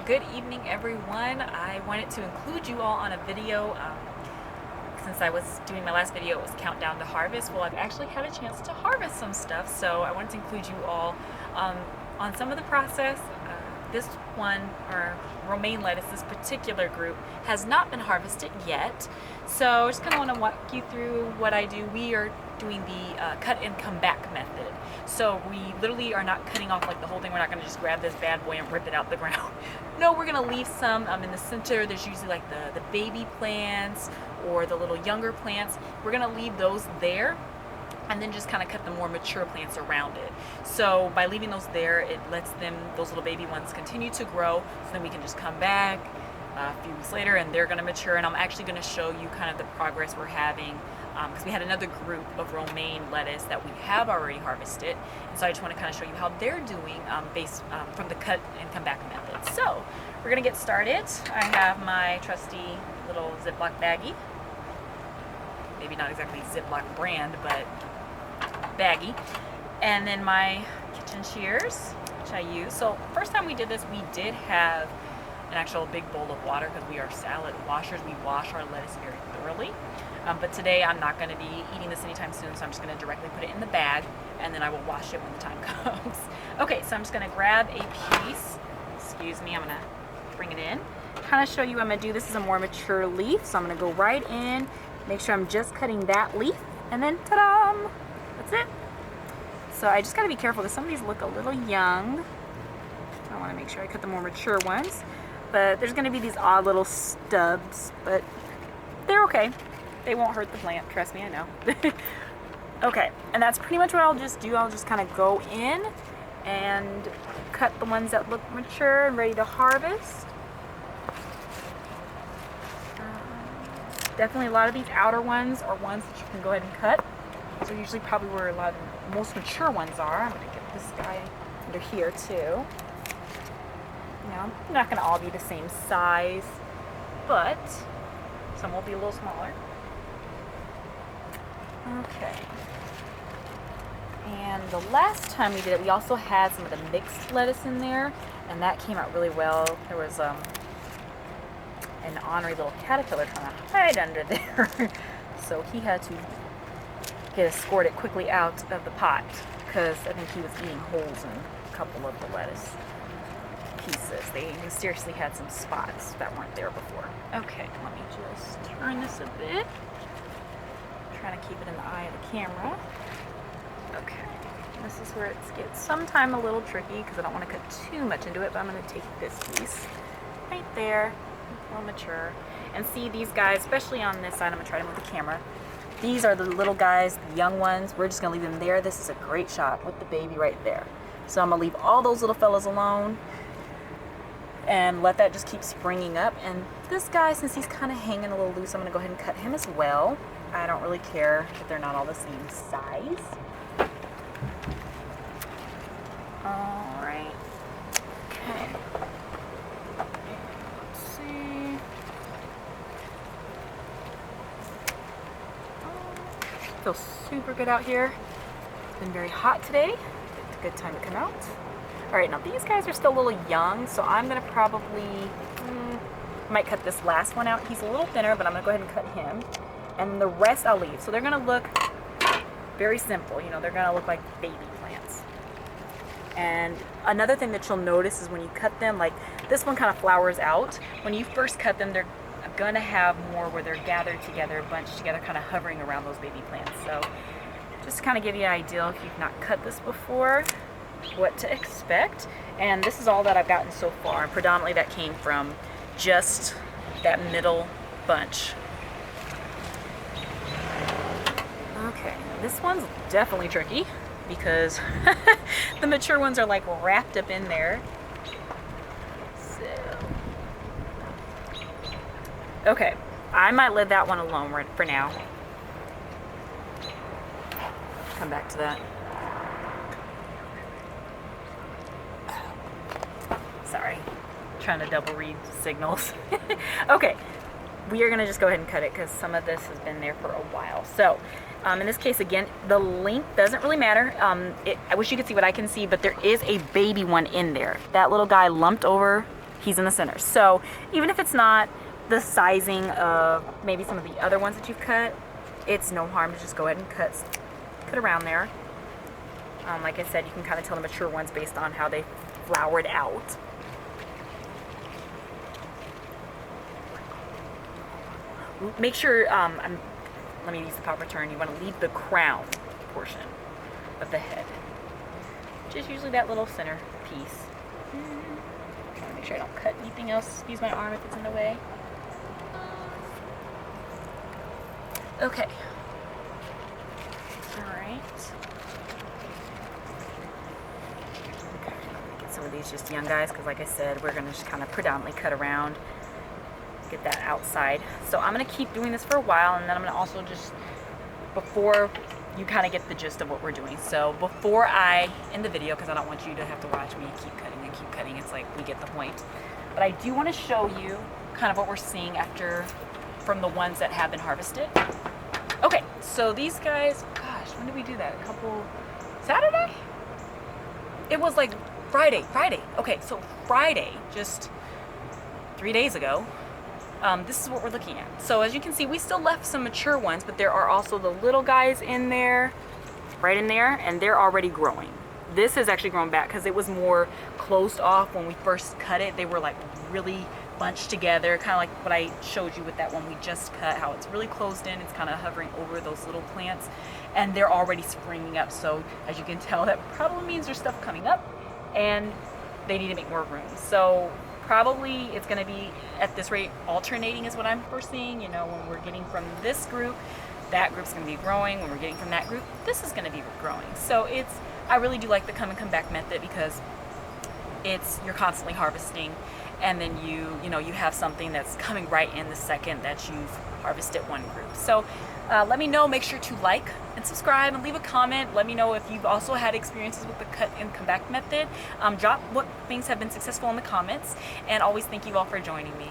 Good evening, everyone. I wanted to include you all on a video. Since I was doing my last video, it was countdown to harvest. Well, I've actually had a chance to harvest some stuff, so I wanted to include you all on some of the process. This one, or romaine lettuce, this particular group, has not been harvested yet. So I just kind of want to walk you through what I do. We are doing the cut and come back method. So we literally are not cutting off like the whole thing. We're not going to just grab this bad boy and rip it out the ground. No, we're going to leave some in the center. There's usually like the baby plants or the little younger plants. We're going to leave those there and then just kind of cut the more mature plants around it. So by leaving those there, it lets those little baby ones continue to grow, so then we can just come back a few weeks later and they're going to mature. And I'm actually going to show you kind of the progress we're having, because we had another group of romaine lettuce that we have already harvested, and so I just want to kind of show you how they're doing based from the cut and come back method. So we're going to get started. I have my trusty little Ziploc baggie, maybe not exactly Ziploc brand, but baggie, and then my kitchen shears, which I use. So first time we did this, we did have an actual big bowl of water because we are salad washers. We wash our lettuce very thoroughly. But today I'm not going to be eating this anytime soon, so I'm just going to directly put it in the bag and then I will wash it when the time comes. Okay, so I'm just going to grab a piece. Excuse me, I'm going to bring it in. Kind of show you what I'm going to do. This is a more mature leaf, so I'm going to go right in, make sure I'm just cutting that leaf, and then ta-da! That's it. So I just got to be careful because some of these look a little young. I want to make sure I cut the more mature ones. But there's going to be these odd little stubs, but they're okay. They won't hurt the plant, trust me, I know. Okay, and that's pretty much what I'll just do. I'll just kind of go in and cut the ones that look mature and ready to harvest. Definitely a lot of these outer ones are ones that you can go ahead and cut. Those are usually probably where a lot of the most mature ones are. I'm going to get this guy under here too. Now, they're not going to all be the same size, but some will be a little smaller. Okay. And the last time we did it, we also had some of the mixed lettuce in there, and that came out really well. There was an ornery little caterpillar trying to hide under there, so he had to get escorted quickly out of the pot because I think he was eating holes in a couple of the lettuce pieces. They seriously had some spots that weren't there before. Okay, let me just turn this a bit. Trying to keep it in the eye of the camera. Okay, this is where it gets sometimes a little tricky because I don't want to cut too much into it, but I'm going to take this piece right there, a little mature, and see these guys, especially on this side. I'm going to try to move the camera. These are the little guys, the young ones. We're just going to leave them there. This is a great shot with the baby right there. So I'm going to leave all those little fellas alone and let that just keep springing up. And this guy, since he's kind of hanging a little loose, I'm going to go ahead and cut him as well. I don't really care if they're not all the same size. All right. Okay. Let's see. Feels super good out here. It's been very hot today. It's a good time to come out. All right, now these guys are still a little young, so I'm gonna probably might cut this last one out. He's a little thinner, but I'm gonna go ahead and cut him, and the rest I'll leave. So they're gonna look very simple. You know, they're gonna look like baby plants. And another thing that you'll notice is when you cut them, like this one kind of flowers out. When you first cut them, they're gonna have more where they're gathered together, bunched together, kind of hovering around those baby plants. So just to kind of give you an idea, if you've not cut this before, what to expect. And this is all that I've gotten so far, and predominantly that came from just that middle bunch. Okay, this one's definitely tricky because the mature ones are like wrapped up in there. So, okay, I might let that one alone for now. Come back to that. Sorry, trying to double read signals. Okay, we are gonna just go ahead and cut it because some of this has been there for a while. So in this case, again, the length doesn't really matter. I wish you could see what I can see, but there is a baby one in there. That little guy lumped over he's in the center. So even if it's not the sizing of maybe some of the other ones that you've cut, it's no harm to just go ahead and cut around there. Like I said, you can kind of tell the mature ones based on how they flowered out. Make sure, let me use the proper term, you want to leave the crown portion of the head. Just usually that little center piece. Trying to make sure I don't cut anything else. Use my arm if it's in the way. Okay. Alright. Get some of these just young guys, because like I said, we're going to just kind of predominantly cut around. Get that outside. So I'm going to keep doing this for a while, and then I'm going to also just, before you kind of get the gist of what we're doing. So before I end the video, because I don't want you to have to watch me keep cutting, it's like we get the point. But I do want to show you kind of what we're seeing after, from the ones that have been harvested. Okay, so these guys, gosh, when did we do that? Saturday? It was like Friday. Okay, so Friday, just 3 days ago, this is what we're looking at. So as you can see, we still left some mature ones, but there are also the little guys in there, right in there, and they're already growing. This has actually grown back because it was more closed off when we first cut it. They were like really bunched together, kind of like what I showed you with that one we just cut, how it's really closed in. It's kind of hovering over those little plants, and they're already springing up. So as you can tell, that probably means there's stuff coming up, and they need to make more room. So probably it's going to be at this rate alternating is what I'm foreseeing. You know, when we're getting from this group, that group's going to be growing. When we're getting from that group, this is going to be growing. So I really do like the come and come back method, because you're constantly harvesting, and then you know you have something that's coming right in the second that you've harvested one group. So let me know. Make sure to like and subscribe and leave a comment. Let me know if you've also had experiences with the cut and come back method. Drop what things have been successful in the comments, and always thank you all for joining me.